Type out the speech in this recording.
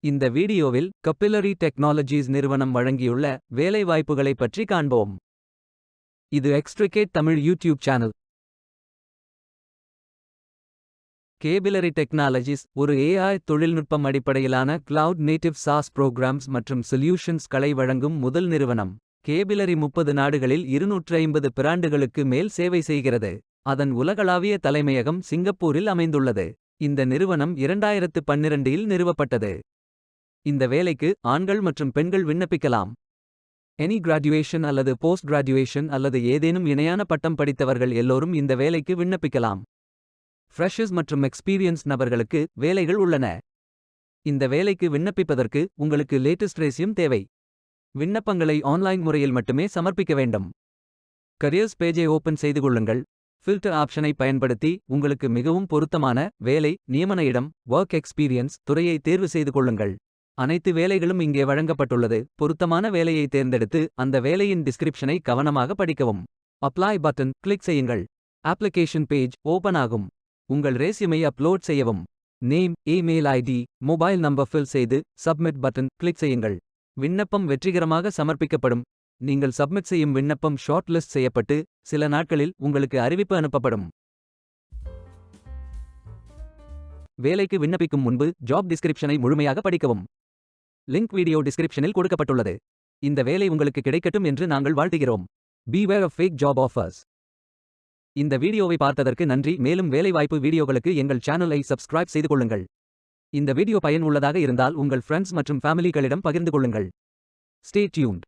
இந்த வீடியோவில் கப்பிலரி டெக்னாலஜிஸ் நிறுவனம் வழங்கியுள்ள வேலைவாய்ப்புகளைப் பற்றி காண்போம். இது extricate Tamil YouTube channel. Capillary technologies ஒரு AI தொழில்நுட்பம் அடிப்படையிலான கிளவுட் நேட்டிவ் சாஸ் புரோகிராம்ஸ் மற்றும் சொல்யூஷன்ஸ்களை வழங்கும் முதல் நிறுவனம். கேபிலரி 30 நாடுகளில் 250 பிராண்டுகளுக்கு மேல் சேவை செய்கிறது. அதன் உலகளாவிய தலைமையகம் சிங்கப்பூரில் அமைந்துள்ளது. இந்த நிறுவனம் 2012இல் நிறுவப்பட்டது. இந்த வேலைக்கு ஆண்கள் மற்றும் பெண்கள் விண்ணப்பிக்கலாம். எனி கிராஜுவேஷன் அல்லது போஸ்ட் கிராஜுவேஷன் அல்லது ஏதேனும் இணையான பட்டம் படித்தவர்கள் எல்லோரும் இந்த வேலைக்கு விண்ணப்பிக்கலாம். ஃப்ரெஷர்ஸ் மற்றும் எக்ஸ்பீரியன்ஸ் நபர்களுக்கு வேலைகள் உள்ளன. இந்த வேலைக்கு விண்ணப்பிப்பதற்கு உங்களுக்கு லேட்டஸ்ட் ரெஸ்யூம் தேவை. விண்ணப்பங்களை ஆன்லைன் முறையில் மட்டுமே சமர்ப்பிக்க வேண்டும். கரியர்ஸ் பேஜை ஓபன் செய்து கொள்ளுங்கள். ஃபில்டர் ஆப்ஷனை பயன்படுத்தி உங்களுக்கு மிகவும் பொருத்தமான வேலை, நியமன இடம், ஒர்க் எக்ஸ்பீரியன்ஸ் துறையை தேர்வு செய்து கொள்ளுங்கள். அனைத்து வேலைகளும் இங்கே வழங்கப்பட்டுள்ளது. பொருத்தமான வேலையை தேர்ந்தெடுத்து அந்த வேலையின் டிஸ்கிரிப்ஷனை கவனமாக படிக்கவும். அப்ளை பட்டன் கிளிக் செய்யுங்கள். அப்ளிகேஷன் பேஜ் ஓபன் ஆகும். உங்கள் ரெஸ்யூமை அப்லோட் செய்யவும். Name, email ID, mobile number fill செய்து சப்மிட் பட்டன் கிளிக் செய்யுங்கள். விண்ணப்பம் வெற்றிகரமாக சமர்ப்பிக்கப்படும். நீங்கள் சப்மிட் செய்யும் விண்ணப்பம் ஷார்ட் லிஸ்ட் செய்யப்பட்டு சில நாட்களில் உங்களுக்கு அறிவிப்பு அனுப்பப்படும். வேலைக்கு விண்ணப்பிக்கும் முன்பு ஜாப் டிஸ்கிரிப்ஷனை முழுமையாக படிக்கவும். லிங்க் வீடியோ டிஸ்கிரிப்ஷனில் கொடுக்கப்பட்டுள்ளது. இந்த வேலை உங்களுக்கு கிடைக்கட்டும் என்று நாங்கள் வாழ்த்துகிறோம். Beware of fake job offers. இந்த வீடியோவை பார்த்ததற்கு நன்றி. மேலும் வேலைவாய்ப்பு வீடியோகளுக்கு எங்கள் சேனலை சப்ஸ்கிரைப் செய்து கொள்ளுங்கள். இந்த வீடியோ பயன் உள்ளதாக இருந்தால் உங்கள் ஃப்ரெண்ட்ஸ் மற்றும் ஃபேமிலிகளிடம் பகிர்ந்து கொள்ளுங்கள். Stay tuned.